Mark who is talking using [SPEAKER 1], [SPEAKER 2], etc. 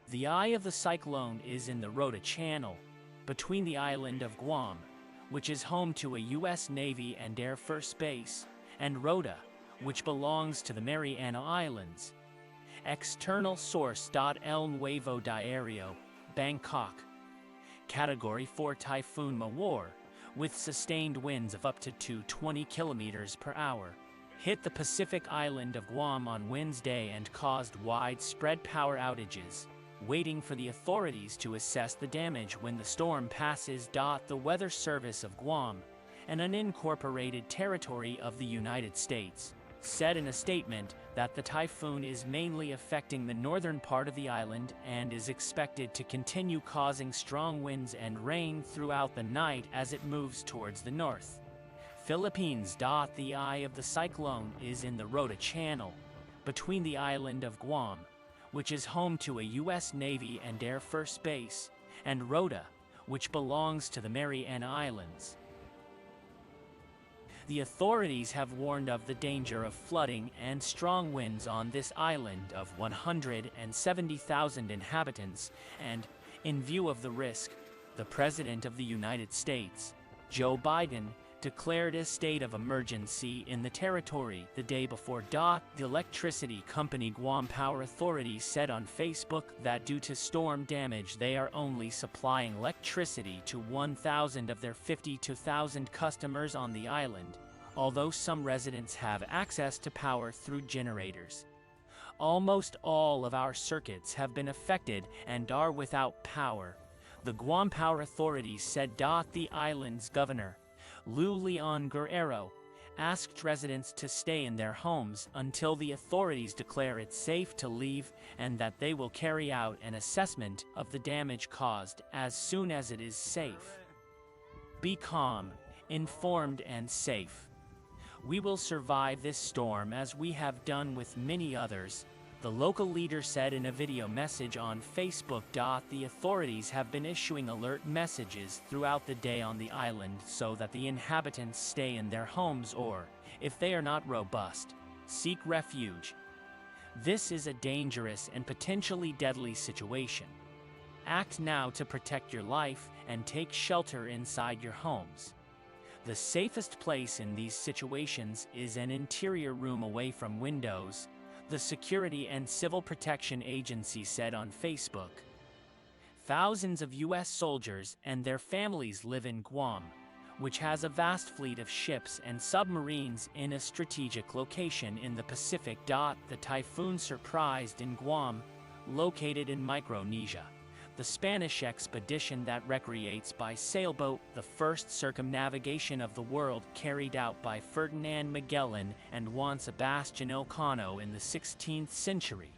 [SPEAKER 1] The eye of the cyclone is in the Rota Channel, between the island of Guam, which is home to a U.S. Navy and Air Force base, and Rota, which belongs to the Mariana Islands. External source. El Nuevo Diario, Bangkok. Category 4 Typhoon Mawar, with sustained winds of up to 220 kilometers per hour, hit the Pacific island of Guam on Wednesday and caused widespread power outages, waiting for the authorities to assess the damage when the storm passes. The Weather Service of Guam, an unincorporated territory of the United States, said in a statement that the typhoon is mainly affecting the northern part of the island and is expected to continue causing strong winds and rain throughout the night as it moves towards the north. Philippines. The eye of the cyclone is in the Rota Channel, between the island of Guam, which is home to a U.S. Navy and Air Force base, and Rota, which belongs to the Mariana Islands. The authorities have warned of the danger of flooding and strong winds on this island of 170,000 inhabitants, and, in view of the risk, the President of the United States, Joe Biden, declared a state of emergency in the territory the day before. The electricity company Guam Power Authority said on Facebook that due to storm damage they are only supplying electricity to 1,000 of their 52,000 customers on the island, although some residents have access to power through generators. Almost all of our circuits have been affected and are without power, the Guam Power Authority said. The island's governor, Leon Guerrero, asked residents to stay in their homes until the authorities declare it safe to leave, and that they will carry out an assessment of the damage caused as soon as it is safe. Be calm, informed and safe. We will survive this storm as we have done with many others, the local leader said in a video message on Facebook. The authorities have been issuing alert messages throughout the day on the island so that the inhabitants stay in their homes or, if they are not robust, seek refuge. This is a dangerous and potentially deadly situation. Act now to protect your life and take shelter inside your homes. The safest place in these situations is an interior room away from windows, the Security and Civil Protection Agency said on Facebook. Thousands of U.S. soldiers and their families live in Guam, which has a vast fleet of ships and submarines in a strategic location in the Pacific. The typhoon surprised in Guam, located in Micronesia, the Spanish expedition that recreates by sailboat, the first circumnavigation of the world carried out by Ferdinand Magellan and Juan Sebastian Elcano in the 16th century.